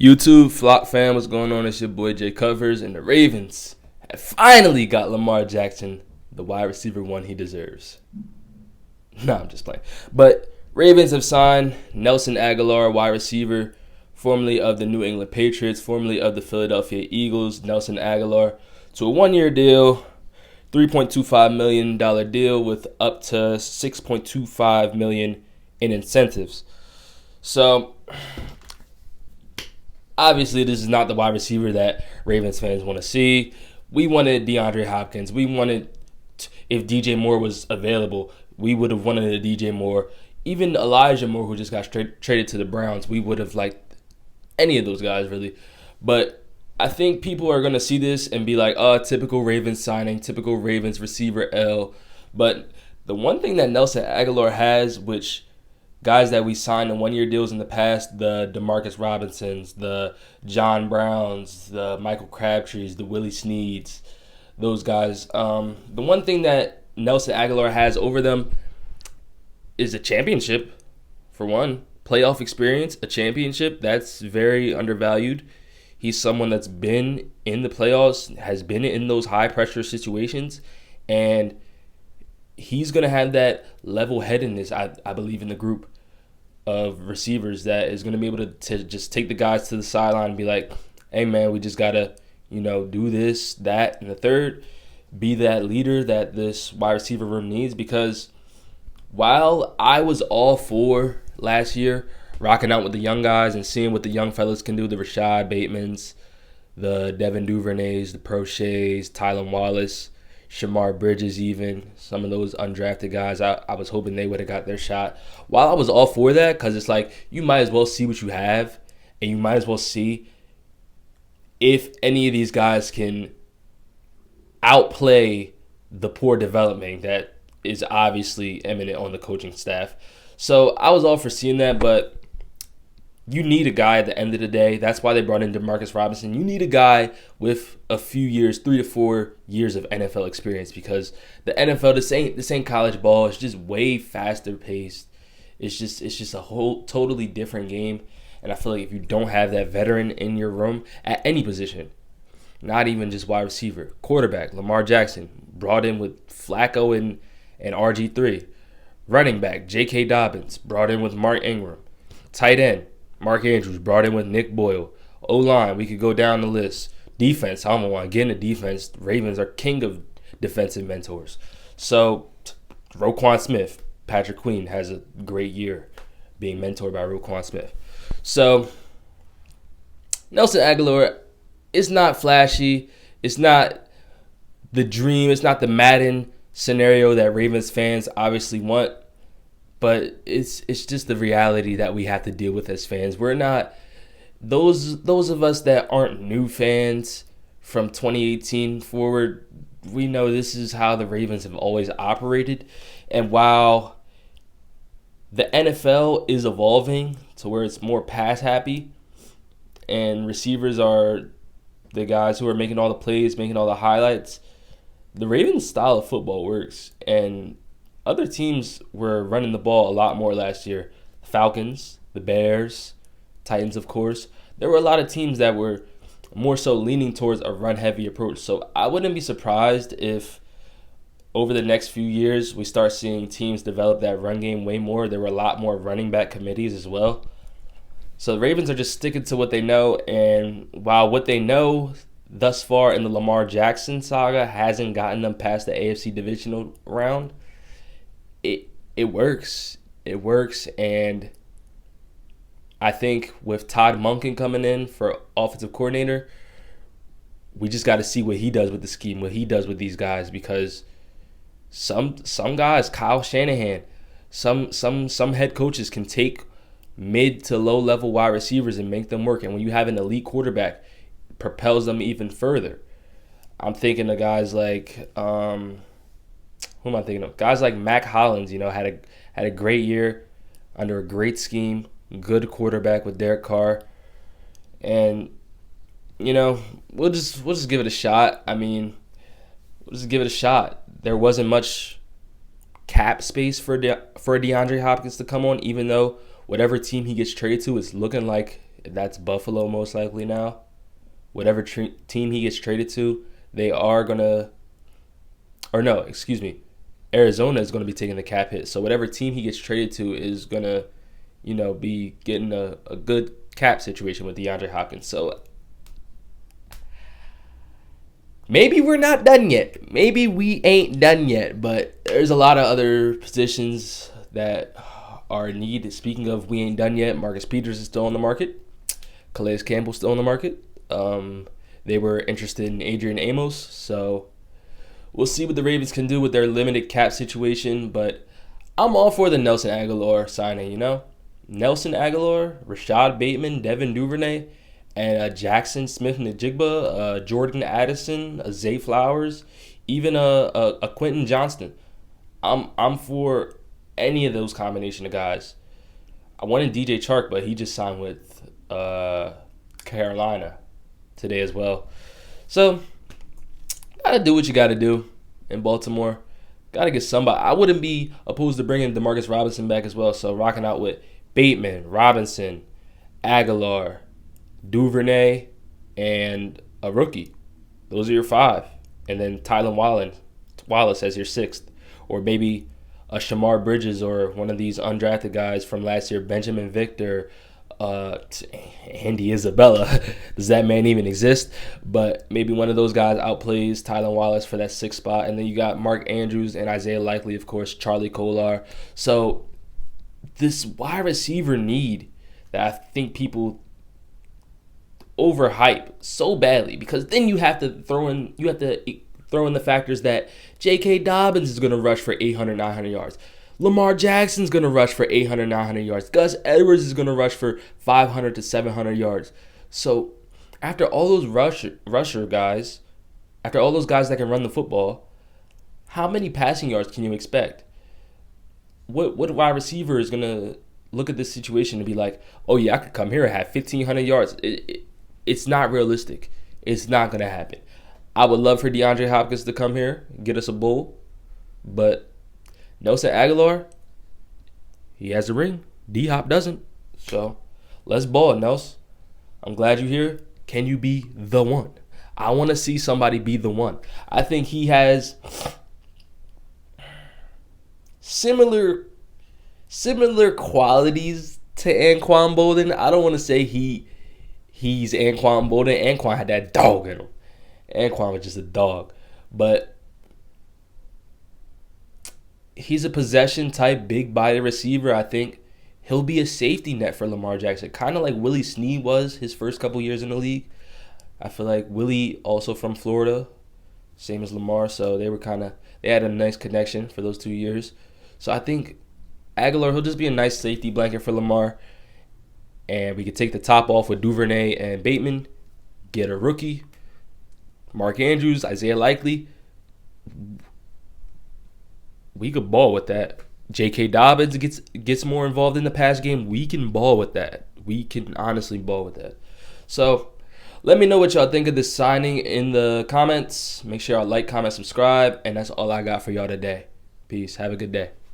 YouTube Flock fam, what's going on? It's your boy Jay Covers, and the Ravens have finally got Lamar Jackson, the wide receiver one he deserves. No, I'm just playing. But Ravens have signed Nelson Agholor, wide receiver, formerly of the New England Patriots, formerly of the Philadelphia Eagles. Nelson Agholor to a one-year deal, $3.25 million deal with up to $6.25 million in incentives. So obviously, this is not the wide receiver that Ravens fans want to see. We wanted DeAndre Hopkins. We wanted, if DJ Moore was available, we would have wanted a DJ Moore. Even Elijah Moore, who just got traded to the Browns, we would have liked any of those guys, really. But I think people are going to see this and be like, oh, typical Ravens signing, typical Ravens receiver L. But the one thing that Nelson Agholor has, which guys that we signed in one-year deals in the past, the DeMarcus Robinsons, the John Browns, the Michael Crabtrees, the Willie Sneads, those guys. The one thing that Nelson Agholor has over them is a championship, for one. Playoff experience, a championship. That's very undervalued. He's someone that's been in the playoffs, has been in those high-pressure situations, and he's going to have that level-headedness, I believe, in the group of receivers that is going to be able to just take the guys to the sideline and be like, hey, man, we just got to, do this, that, and the third. Be that leader that this wide receiver room needs, because while I was all for last year rocking out with the young guys and seeing what the young fellas can do, the Rashad Batemans, the Devin Duvernays, the Proches, Tylan Wallace, Shamar Bridges, even some of those undrafted guys, I was hoping they would have got their shot. While I was all for that, because it's like you might as well see what you have, and you might as well see if any of these guys can outplay the poor development that is obviously eminent on the coaching staff. So I was all for seeing that, but you need a guy at the end of the day. That's why they brought in DeMarcus Robinson. You need a guy with a few years, 3 to 4 years of NFL experience, because the NFL, this ain't college ball. It's just way faster paced. It's just a whole totally different game. And I feel like if you don't have that veteran in your room at any position, not even just wide receiver, quarterback, Lamar Jackson, brought in with Flacco and RG3. Running back, J.K. Dobbins, brought in with Mark Ingram. Tight end, Mark Andrews, brought in with Nick Boyle. O-line, we could go down the list. Defense, I don't want to get into defense. The Ravens are king of defensive mentors. So, Roquan Smith, Patrick Queen has a great year being mentored by Roquan Smith. So, Nelson Agholor, it's not flashy. It's not the dream. It's not the Madden scenario that Ravens fans obviously want, but it's just the reality that we have to deal with as fans. We're not those of us that aren't new fans from 2018 forward. We know this is how the Ravens have always operated, and while the NFL is evolving to where it's more pass happy, and receivers are the guys who are making all the plays, making all the highlights, the Ravens' style of football works, and other teams were running the ball a lot more last year. Falcons, the Bears, Titans, of course. There were a lot of teams that were more so leaning towards a run-heavy approach. So I wouldn't be surprised if over the next few years we start seeing teams develop that run game way more. There were a lot more running back committees as well. So the Ravens are just sticking to what they know, and while what they know thus far in the Lamar Jackson saga hasn't gotten them past the AFC divisional round, it works. It works, and I think with Todd Monken coming in for offensive coordinator, we just got to see what he does with the scheme, what he does with these guys, because some guys, Kyle Shanahan, some head coaches can take mid to low level wide receivers and make them work, and when you have an elite quarterback, it propels them even further. I'm thinking of guys like who am I thinking of? Guys like Mac Hollins, had a great year under a great scheme, good quarterback with Derek Carr, and we'll just give it a shot. I mean, we'll just give it a shot. There wasn't much cap space for DeAndre Hopkins to come on, even though whatever team he gets traded to is looking like that's Buffalo most likely now. Whatever team he gets traded to, they are gonna, or no, excuse me, Arizona is gonna be taking the cap hit. So whatever team he gets traded to is gonna, be getting a good cap situation with DeAndre Hopkins. So maybe we're not done yet. Maybe we ain't done yet. But there's a lot of other positions that are in need. Speaking of we ain't done yet, Marcus Peters is still on the market. Calais Campbell's still on the market. They were interested in Adrian Amos. So we'll see what the Ravens can do with their limited cap situation. But I'm all for the Nelson Agholor signing, Nelson Agholor, Rashad Bateman, Devin Duvernay, and Jackson Smith-Njigba, Jordan Addison, Zay Flowers, even a Quentin Johnston. I'm for any of those combination of guys. I wanted DJ Chark, but he just signed with Carolina today as well. So, gotta do what you gotta do in Baltimore. Gotta get somebody. I wouldn't be opposed to bringing Demarcus Robinson back as well. So, rocking out with Bateman, Robinson, Agholor, Duvernay, and a rookie. Those are your 5. And then Tylan Wallace as your 6th. Or maybe a Shamar Bridges or one of these undrafted guys from last year, Benjamin Victor, Andy Isabella. Does that man even exist? But maybe one of those guys outplays Tylan Wallace for that 6th spot. And then you got Mark Andrews and Isaiah Likely, of course, Charlie Kolar. So this wide receiver need that I think people overhype so badly, because then you have to throw in the factors that J.K. Dobbins is going to rush for 800, 900 yards. Lamar Jackson's going to rush for 800, 900 yards. Gus Edwards is going to rush for 500 to 700 yards. So after all those rusher guys, after all those guys that can run the football, how many passing yards can you expect? What wide receiver is going to look at this situation and be like, oh yeah, I could come here and have 1,500 yards? It's not realistic. It's not going to happen. I would love for DeAndre Hopkins to come here, get us a bowl. But Nelson Agholor, he has a ring. D-Hop doesn't. So let's ball, Nels. I'm glad you're here. Can you be the one? I want to see somebody be the one. I think he has similar qualities to Anquan Boldin. I don't want to say he's Anquan Boldin. Anquan had that dog in him. Anquan was just a dog. But he's a possession type, big body receiver. I think he'll be a safety net for Lamar Jackson, kind of like Willie Snead was his first couple years in the league. I feel like Willie, also from Florida, same as Lamar, so they had a nice connection for those 2 years. So I think Agholor, he'll just be a nice safety blanket for Lamar. And we could take the top off with Duvernay and Bateman, get a rookie, Mark Andrews, Isaiah Likely. We could ball with that. J.K. Dobbins gets more involved in the pass game. We can ball with that. We can honestly ball with that. So let me know what y'all think of this signing in the comments. Make sure y'all like, comment, subscribe. And that's all I got for y'all today. Peace. Have a good day.